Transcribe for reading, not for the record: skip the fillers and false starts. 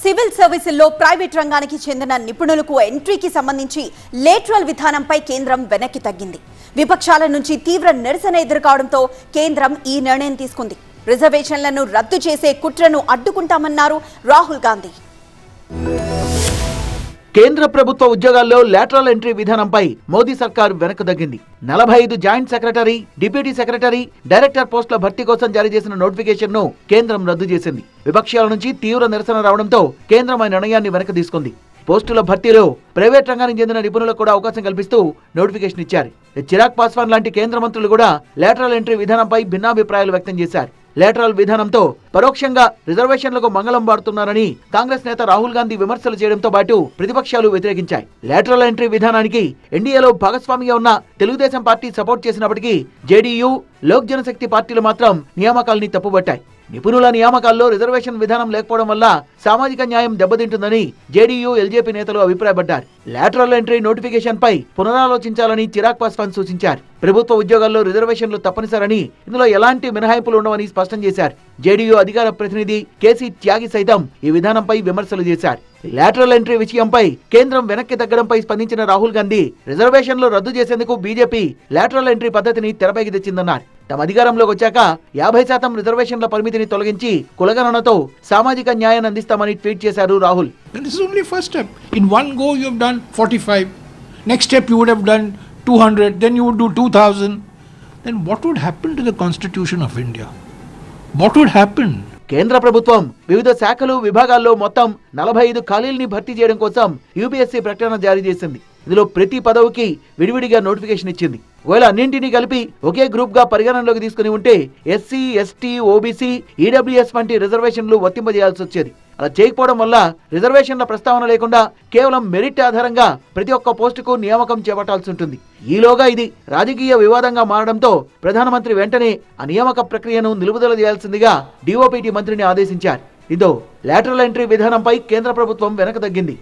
Civil సర్వీసుల్లో private రంగానికి చెందిన నిపుణులకు ఎంట్రీకి సంబంధించి లేటరల్ విధానంపై కేంద్రం వెనక్కి తగ్గింది. విపక్షాల నుంచి తీవ్ర నిరసన ఎదుర్కోవడంతో కేంద్రం ఈ నిర్ణయం తీసుకుంది. రిజర్వేషన్లను రద్దు చేసే కుట్రను అడ్డుకుంటామన్నారు రాహుల్ గాంధీ. కేంద్ర ప్రభుత్వ ఉద్యోగాల్లో లేటరల్ ఎంట్రీ విధానంపై మోదీ సర్కార్ వెనక్కు తగ్గింది. 45 joint secretary, deputy secretary, director పోస్టుల భర్తీ కోసం జారీ చేసిన నోటిఫికేషన్ ను కేంద్రం రద్దు చేసింది. విపక్షాల నుంచి తీవ్ర నిరసన రావడంతో కేంద్రం ఆ నిర్ణయాన్ని వెనక్కి తీసుకుంది. పోస్టుల భర్తీలో ప్రైవేట్ రంగానికి చెందిన నిపుణులకు కూడా అవకాశం కల్పిస్తూ నోటిఫికేషన్ ఇచ్చారు. చిరాగ్ పాస్వాన్ లాంటి కేంద్ర మంత్రులు కూడా లేటరల్ ఎంట్రీ విధానంపై భిన్నాభిప్రాయాలు వ్యక్తం చేశారు. లేటరల్ విధానంతో పరోక్షంగా రిజర్వేషన్లకు మంగళం పాడుతున్నారని కాంగ్రెస్ నేత రాహుల్ గాంధీ విమర్శలు చేయడంతో పాటు ప్రతిపక్షాలు వ్యతిరేకించాయి. లేటరల్ ఎంట్రీ విధానానికి ఎన్డీఏలో భాగస్వామిగా ఉన్న తెలుగుదేశం పార్టీ సపోర్ట్ చేసినప్పటికీ జేడీయూ, లోక్ జనశక్తి పార్టీలు మాత్రం నియామకాల్ని తప్పుబట్టాయి. నిపుణుల నియామకాల్లో రిజర్వేషన్ విధానం లేకపోవడం వల్ల సామాజిక న్యాయం దెబ్బతింటుందని జేడీయూ, ఎల్జేపీ నేతలు అభిప్రాయపడ్డారు. లేటరల్ ఎంట్రీ నోటిఫికేషన్ పై పునరాలోచించాలని చిరాగ్ పాస్వాన్ సూచించారు. ప్రభుత్వ ఉద్యోగాల్లో రిజర్వేషన్లు తప్పనిసరని, ఇందులో ఎలాంటి మినహాయింపులు ఉండవని స్పష్టం చేశారు. జేడీయూ అధికార ప్రతినిధి కేసీ త్యాగి సైతం ఈ విధానంపై విమర్శలు చేశారు. లేటరల్ ఎంట్రీ విషయంపై కేంద్రం వెనక్కి తగ్గడంపై స్పందించిన రాహుల్ గాంధీ రిజర్వేషన్లు రద్దు చేసేందుకు బీజేపీ లేటరల్ ఎంట్రీ పద్ధతిని తెరపైకి తెచ్చిందన్నారు. తమ అధికారంలోకి వచ్చాక 50% రిజర్వేషన్ల పరిమితిని తొలగించి కులగణనతో సామాజిక న్యాయాన్ని అందిస్తామని ట్వీట్ చేశారు Rahul. This is only first step. In one go you have done 45. Next step you would have done 200. Then you would do 2000. Then what would happen to the Constitution of India? What would happen? కేంద్ర ప్రభుత్వం వివిధ శాఖలు, విభాగాల్లో మొత్తం 45 ఖాళీల్ని భర్తీ చేయడం కోసం UPSC ప్రకటన జారీ చేసింది. ఇందులో ప్రతి పదవికి విడివిడిగా నోటిఫికేషన్ ఇచ్చింది. ఒకవేళ అన్నింటినీ కలిపి ఒకే గ్రూప్ గా పరిగణనలోకి తీసుకుని ఉంటే ఎస్సీ, ఎస్టీ, ఓబీసీ, ఈడబ్ల్యూఎస్ వంటి రిజర్వేషన్లు వర్తింపజేయాల్సి వచ్చేది. అలా చేయకపోవడం వల్ల రిజర్వేషన్ల ప్రస్తావన లేకుండా కేవలం మెరిట్ ఆధారంగా ప్రతి ఒక్క పోస్టుకు నియామకం చేపట్టాల్సి ఉంటుంది. ఈలోగా ఇది రాజకీయ వివాదంగా మారడంతో ప్రధానమంత్రి వెంటనే ఆ నియామక ప్రక్రియను నిలుపుదల చేయాల్సిందిగా డీఓపీటీ మంత్రిని ఆదేశించారు. దీంతో లేటరల్ ఎంట్రీ విధానంపై కేంద్ర ప్రభుత్వం వెనక్కి తగ్గింది.